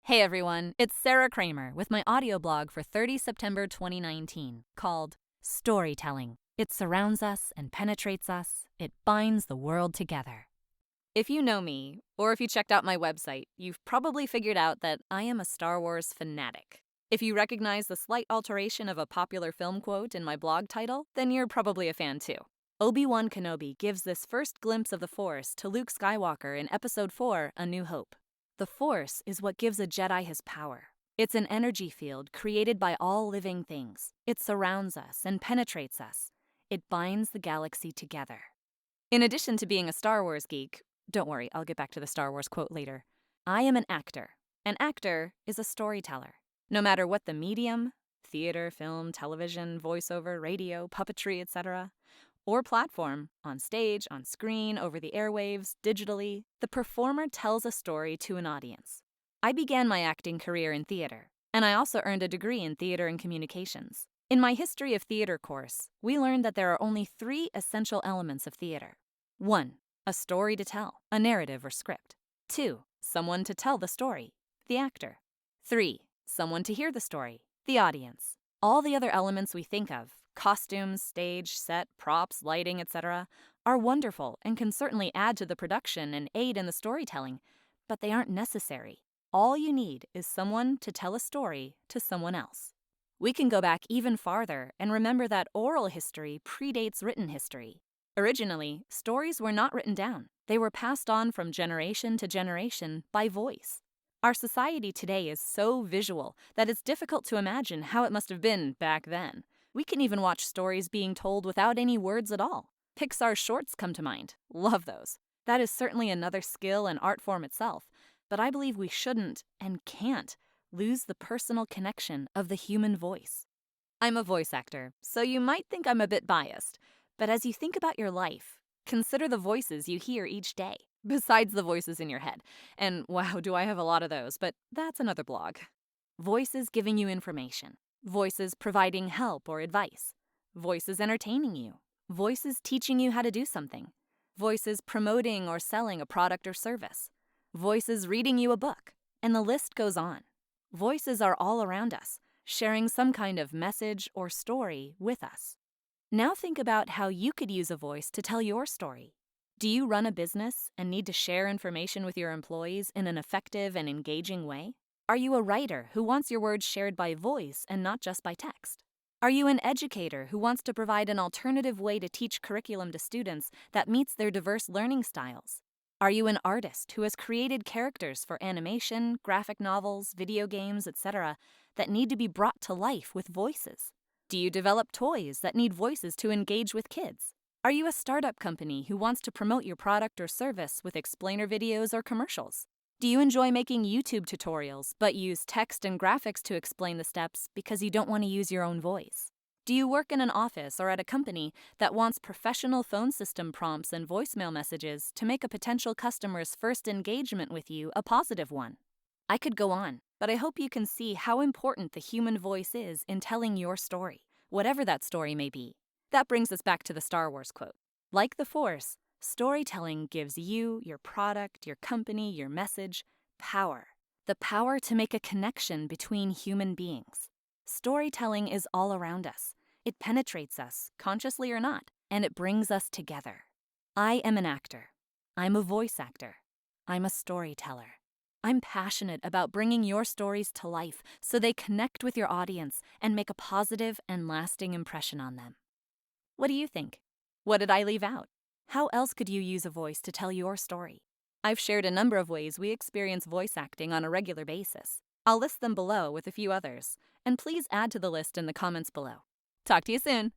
Hey everyone, it's Sarah Kramer with my audio blog for 30 September 2019 called Storytelling. It surrounds us and penetrates us. It binds the world together. If you know me, or if you checked out my website, you've probably figured out that I am a Star Wars fanatic. If you recognize the slight alteration of a popular film quote in my blog title, then you're probably a fan too. Obi-Wan Kenobi gives this first glimpse of the Force to Luke Skywalker in Episode 4, A New Hope. The Force is what gives a Jedi his power. It's an energy field created by all living things. It surrounds us and penetrates us. It binds the galaxy together. In addition to being a Star Wars geek, don't worry, I'll get back to the Star Wars quote later, I am an actor. An actor is a storyteller. No matter what the medium, theater, film, television, voiceover, radio, puppetry, etc., or platform, on stage, on screen, over the airwaves, digitally, the performer tells a story to an audience. I began my acting career in theater, and I also earned a degree in theater and communications. In my History of Theater course, we learned that there are only 3 essential elements of theater. 1. A story to tell, a narrative or script. 2. Someone to tell the story, the actor. 3. Someone to hear the story, the audience. All the other elements we think of, costumes, stage, set, props, lighting, etc., are wonderful and can certainly add to the production and aid in the storytelling, but they aren't necessary. All you need is someone to tell a story to someone else. We can go back even farther and remember that oral history predates written history. Originally, stories were not written down. They were passed on from generation to generation by voice. Our society today is so visual that it's difficult to imagine how it must have been back then. We can even watch stories being told without any words at all. Pixar's shorts come to mind. Love those. That is certainly another skill and art form itself, but I believe we shouldn't and can't lose the personal connection of the human voice. I'm a voice actor, so you might think I'm a bit biased, but as you think about your life, consider the voices you hear each day, besides the voices in your head. And wow, do I have a lot of those, but that's another blog. Voices giving you information. Voices providing help or advice. Voices entertaining you. Voices teaching you how to do something. Voices promoting or selling a product or service. Voices reading you a book. And the list goes on. Voices are all around us, sharing some kind of message or story with us. Now think about how you could use a voice to tell your story. Do you run a business and need to share information with your employees in an effective and engaging way? Are you a writer who wants your words shared by voice and not just by text? Are you an educator who wants to provide an alternative way to teach curriculum to students that meets their diverse learning styles? Are you an artist who has created characters for animation, graphic novels, video games, etc., that need to be brought to life with voices? Do you develop toys that need voices to engage with kids? Are you a startup company who wants to promote your product or service with explainer videos or commercials? Do you enjoy making YouTube tutorials but use text and graphics to explain the steps because you don't want to use your own voice? Do you work in an office or at a company that wants professional phone system prompts and voicemail messages to make a potential customer's first engagement with you a positive one? I could go on, but I hope you can see how important the human voice is in telling your story, whatever that story may be. That brings us back to the Star Wars quote. Like the Force, storytelling gives you, your product, your company, your message, power. The power to make a connection between human beings. Storytelling is all around us. It penetrates us, consciously or not, and it brings us together. I am an actor. I'm a voice actor. I'm a storyteller. I'm passionate about bringing your stories to life so they connect with your audience and make a positive and lasting impression on them. What do you think? What did I leave out? How else could you use a voice to tell your story? I've shared a number of ways we experience voice acting on a regular basis. I'll list them below with a few others, and please add to the list in the comments below. Talk to you soon!